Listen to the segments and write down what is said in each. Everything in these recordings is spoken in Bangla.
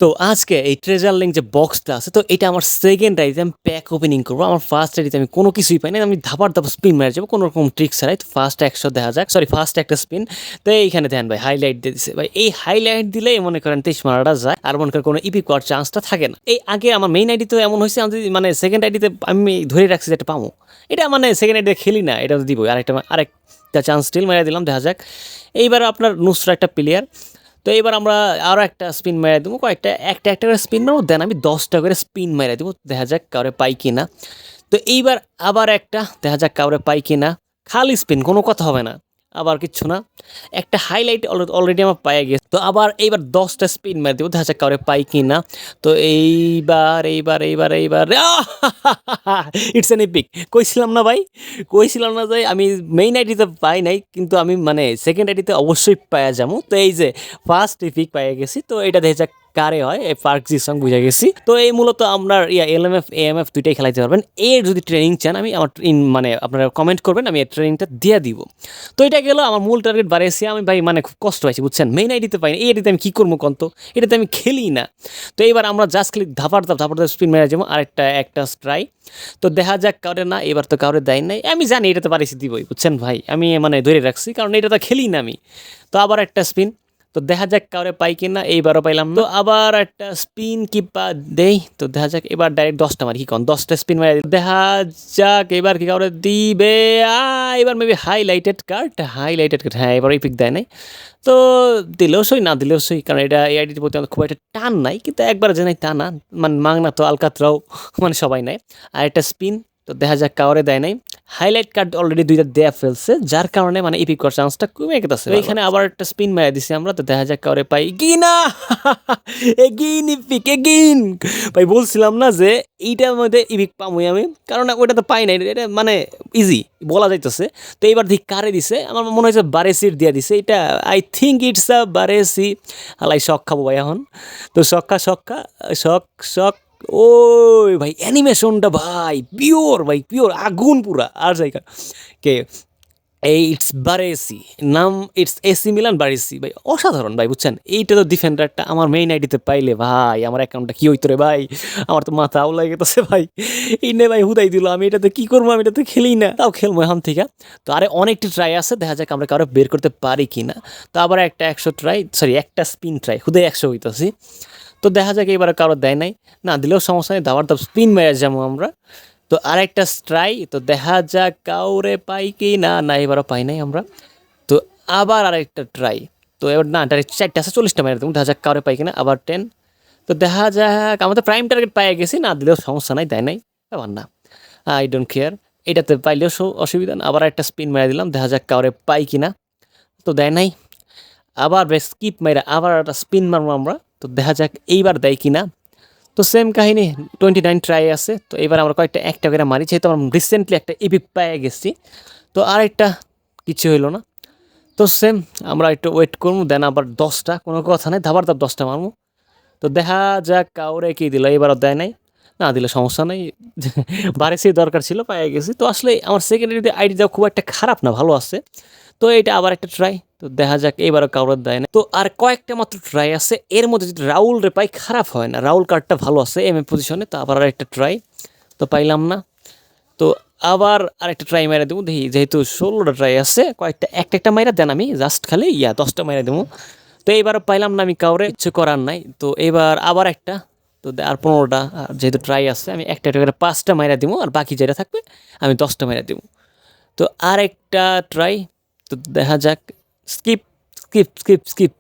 তো আজকে এই ট্রেজার লিঙ্ক যে বক্সটা আছে, তো এটা আমার সেকেন্ড আইডিতে আমি প্যাক ওপেনিং করবো। আমার ফার্স্ট আইডিতে আমি কোনো কিছুই পাই না, আমি ধাপার ধাপ স্পিন মেরে যাবো কোনো রকম ট্রিক ছাড়াই। তো ফার্স্ট 100 দেখা যাক, সরি ফার্স্ট একটা স্পিন। তো এইখানে দেন ভাই হাইলাইট দিয়ে দিছে ভাই, এই হাইলাইট দিলেই মনে করেন 23 মারাটা যায়, আর মনে করেন কোনো ইপি করার চান্সটা থাকে না। এই আগে আমার মেইন আইডিতে এমন হয়েছে, আমি মানে সেকেন্ড আইডিতে আমি ধরে রাখছি যে একটা পামো, এটা মানে সেকেন্ড আইডিতে খেলি না, এটা দিব আরেকটা চান্স স্টিল মেরে দিলাম, দেখা যাক। এইবার আপনার নুসরা একটা প্লেয়ার। তো এবার আমরা আরও একটা স্পিন মেরে দেবো, একটা একটা করে স্পিন মারবো, দেন আমি 10টা করে স্পিন মেরে দেবো, দেখা যাক কাউরে পাই কি না। তো এইবার আবার একটা, দেখা যাক কাউরে পাই কি না। খালি স্পিন, কোনো কথা হবে না, আবার কিচ্ছু না। একটা হাইলাইট অলরেডি আমার পায়ে গেছে। তো আবার এইবার 10টা স্পিন মেরে দেবো, দেখা যাক কাউরে পাই কি না। তো এইবার ইটস এন এপিক। কইছিলাম না ভাই, কইছিলাম না যে আমি মেইন আইডিতে পাই নাই, কিন্তু আমি মানে সেকেন্ড আইডিতে অবশ্যই পাওয়া যাবো। তো এই যে ফার্স্ট এপিক পাইয়া গেছি, তো এটা দেখা যাক কারে হয়, এই পার্ক জি সং বুঝে গেছি। তো এই মূলত আপনার এলএমএফ এএমএফ দুইটাই খেলাইতে পারবেন। এর যদি ট্রেনিং চান, আমি আমার মানে আপনারা কমেন্ট করবেন, আমি এই ট্রেনিংটা দিয়ে দিব। তো এটা গেল আমার মূল টার্গেট বাড়িয়েছি আমি ভাই, মানে খুব কষ্ট হয়েছে বুঝছেন, মেইন আইডিতে পাই না। এই আইডিতে আমি কী করবো কন্ত, এটাতে আমি খেলি না। তো এইবার আমরা জাস্ট খালি ধাপার ধাপ স্পিন মেরে যাবো, আর একটা ট্রাই। তো দেখা যাক কাউরে না, এবার তো কাউরে দেয় নাই, আমি জানি এটাতে পারিছি দিবই বুঝছেন ভাই, আমি মানে ধরে রাখছি, কারণ এটা তো খেলি না আমি। তো আবার একটা স্পিন, তো দেখা যাক কাউরে পাই কিনা, এইবারও পাইলাম না। তো আবার একটা স্পিন কি দেই, তো দেখা যাক এবার ডাইরেক্ট 10টা মারি, কি কন 10টা স্পিন মারি, দেখা যাক এবার কি কাউরে দিবে। এবার মেবি হাইলাইটেড কার্ড, হ্যাঁ এবার এই পিক দেয় নাই। তো দিলেও সই, না দিলেও সই, কারণ এটা এই আইডির প্রতি আমার খুব একটা টান নাই, কিন্তু একবার জানাই তা না, মানে মাংনা তো আলকাতরাও মানে সবাই নেয়। আর একটা স্পিন, তো দেখা যাক কাউরে দেয় নাই। হাইলাইট কার্ড অলরেডি দুইটা দেয়া ফেলছে, যার কারণে মানে ইপিক করার চান্সটা কমে গেছে। এখানে আবার একটা স্পিন মেরে দিছি আমরা, তো দেখা যাক কাউরে পাই কি না। এগিন ইপিক, এগিন ভাই, বলছিলাম না যে এইটার মধ্যে ইপিক পামই আমি, কারণ ওইটা তো পাই নাই, এটা মানে ইজি বলা যাইতেছে। তো এইবার দেখি কারে দিছে, আমার মনে হয়েছে বারেসির দিয়া দিছে এটা, আই থিঙ্ক ইটস আ বারেসি। আলাই শখ খাবো ভাই এখন। তো শখ ওই ভাই অ্যানিমেশনটা ভাই পিওর, ভাই পিওর আগুন পুরা। আর জায়গা কে এই ইটস বারেসি নাম, ইটস এসি মিলান বারেসি ভাই, অসাধারণ ভাই বুঝছেন। এইটা তো ডিফেন্ডারটা আমার মেইন আইডিতে পাইলে ভাই, আমার অ্যাকাউন্টটা কি হইতো রে ভাই, আমার তো মাথা আউলাই গেছে ভাই। এই নে ভাই হুদাই দিল, আমি এটাতে কি করবো, আমি এটাতে খেলি না, তাও খেলবো এখন থেকে। তো আরে অনেকটি ট্রাই আছে, দেখা যাক আমরা কারো বের করতে পারি কি না। তো আবার একটা 100 ট্রাই, সরি একটা স্পিন ট্রাই, হুদাই 100 হইতেছি। তো দেখা যাক এবার কারো দেয় নাই, না দিলেও সমস্যা নেই, দাবার দাব স্পিন মেরে যাবো আমরা। তো আরেকটা ট্রাই, তো দেখা যাক কাউরে পাই কি না, না এবারও পাই নাই আমরা। তো আবার আরেকটা ট্রাই, তো এবার না ডাইরেক্ট 4টা আছে, 40টা মেরে দেবো, দেখা যাক কাউরে পাই কিনা। আবার 10, তো দেখা যাক আমাদের প্রাইম টার্গেট পাই গেছি, না দিলেও সমস্যা নাই, দেয় নাই আবার না, আই ডোন্ট কেয়ার। এটাতে পাইলেও অসুবিধা না। আবার একটা স্পিন মেরে দিলাম, দেখা যাক কাউরে পাই কিনা, তো দেয় নাই। আবার স্কিপ মেরে আবার একটা স্পিন মারবো আমরা, তো দেখা যাক এইবার দেয় কিনা। তো সেম কাহিনী, 29 ট্রাই আছে। তো এবার আমরা কয়েকটা একটা করে মারি, যেহেতু আমরা রিসেন্টলি একটা ইপিক পেয়ে গেছি। তো আরেকটা কিছু হইলো না। তো সেম আমরা একটু ওয়েট করবো, দেন আবার 10টা, কোনো কথা নাই, ধাবার ধাপ 10টা মারবো। তো দেখা যাক কাউরে কি দিল, এবারও দেয় নাই, না দিলে সমস্যা নেই। বারেসি দরকার ছিল, পেয়ে গেছি। তো আসলে আমার সেকেন্ডারি আইডিটা খুব একটা খারাপ না, ভালো আছে। তো এটা আবার একটা ট্রাই, তো দেখা যাক এবারও কারোর দেয় না। তো আর কয়েকটা মাত্র ট্রাই আছে, এর মধ্যে যদি রাউল রে পাই খারাপ হয় না, রাউল কার্ডটা ভালো আছে এম এ পজিশনে। তো আবার আরেকটা ট্রাই, তো পাইলাম না। তো আবার আরেকটা ট্রাই মেরে দেবো, দেখি যেহেতু 16টা ট্রাই আছে, কয়েকটা একটা মাইরা দেন, আমি জাস্ট খালি 10টা মাইরা দেবো। তো এইবারও পাইলাম না আমি কাউরে, কিছু করার নাই। তো এবার আবার একটা, তো আর 15টা যেহেতু ট্রাই আছে, আমি একটা করে 5টা মাইরা দিব, আর বাকি যেটা থাকবে আমি 10টা মাইরা দেবো। তো আরেকটা ট্রাই, তো দেখা যাক, স্কিপ স্কিপ,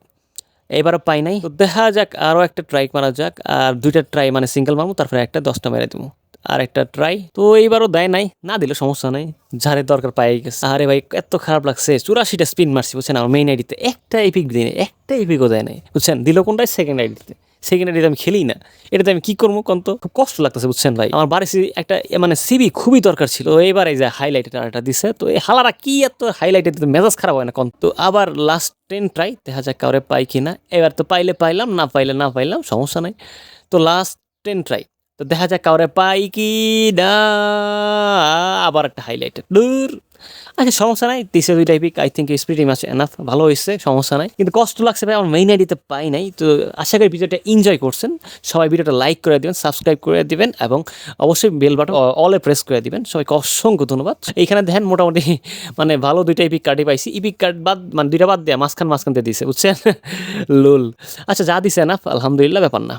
এবারও পাই নাই। তো দেখা যাক আরও একটা ট্রাই মারা যাক, আর 2টা ট্রাই মানে সিঙ্গেল মারবো, তারপরে একটা 10টা মেরে দেবো। আর একটা ট্রাই, তো এইবারও দেয় নাই, না দিলে সমস্যা নাই, যারে দরকার পাই গেছে। আরে ভাই এত খারাপ লাগছে, 84টা স্পিন মারছি বুঝছেন আমার মেইন আইডিতে, একটা এপিক দিই নাই, একটা এপিকও দেয় নাই বুঝছেন। দিল কোনটাই সেকেন্ড আইডিতে, সেকেন্ড আইডিতে আমি খেলি না, এটাতে আমি কি করবো কন্ত, খুব কষ্ট লাগতেছে বুঝছেন ভাই। আমার বাড়ি একটা মানে সিবি খুবই দরকার ছিল, এবার এই যে হাইলাইটেড একটা দিছে, তো এই হালারা কি এত হাইলাইটেড, মেজাজ খারাপ হয় না কন্ত। তো আবার লাস্ট 10 ট্রাই, দেখা যাক কাউরে পাই কিনা। এবার তো পাইলে পাইলাম, না পাইলে না পাইলাম, সমস্যা নাই। তো লাস্ট 10 ট্রাই, তো দেখা যাক কাউরে পাই কি না। আবার একটা হাইলাইটেড দূর। আচ্ছা সমস্যা নাই, ৩০-২টা epic I think is pretty much enough, ভালো হয়েছে, সমস্যা নাই। কিন্তু কষ্ট লাগছে ভাই, আমার মেইন আইডিতে পাই নাই। তো আশা করি ভিডিওটা এনজয় করছেন। সবাই ভিডিওটা লাইক করে দিবেন, সাবস্ক্রাইব করে দিবেন এবং অবশ্যই বেল বাটন অলে প্রেস করে দিবেন। সবাইকে অসংখ্য ধন্যবাদ। এইখানে দেখেন মোটামুটি মানে ভালো 2টা ইপিক কার্ডই পাইছি। ইপিক কার্ড বাদ মানে 2টা বাদ দেয়া মাঝখান দিয়ে দিছে, বুঝছেন? লুল। আচ্ছা যা দিছে এনাফ, আলহামদুলিল্লাহ, ব্যাপার না।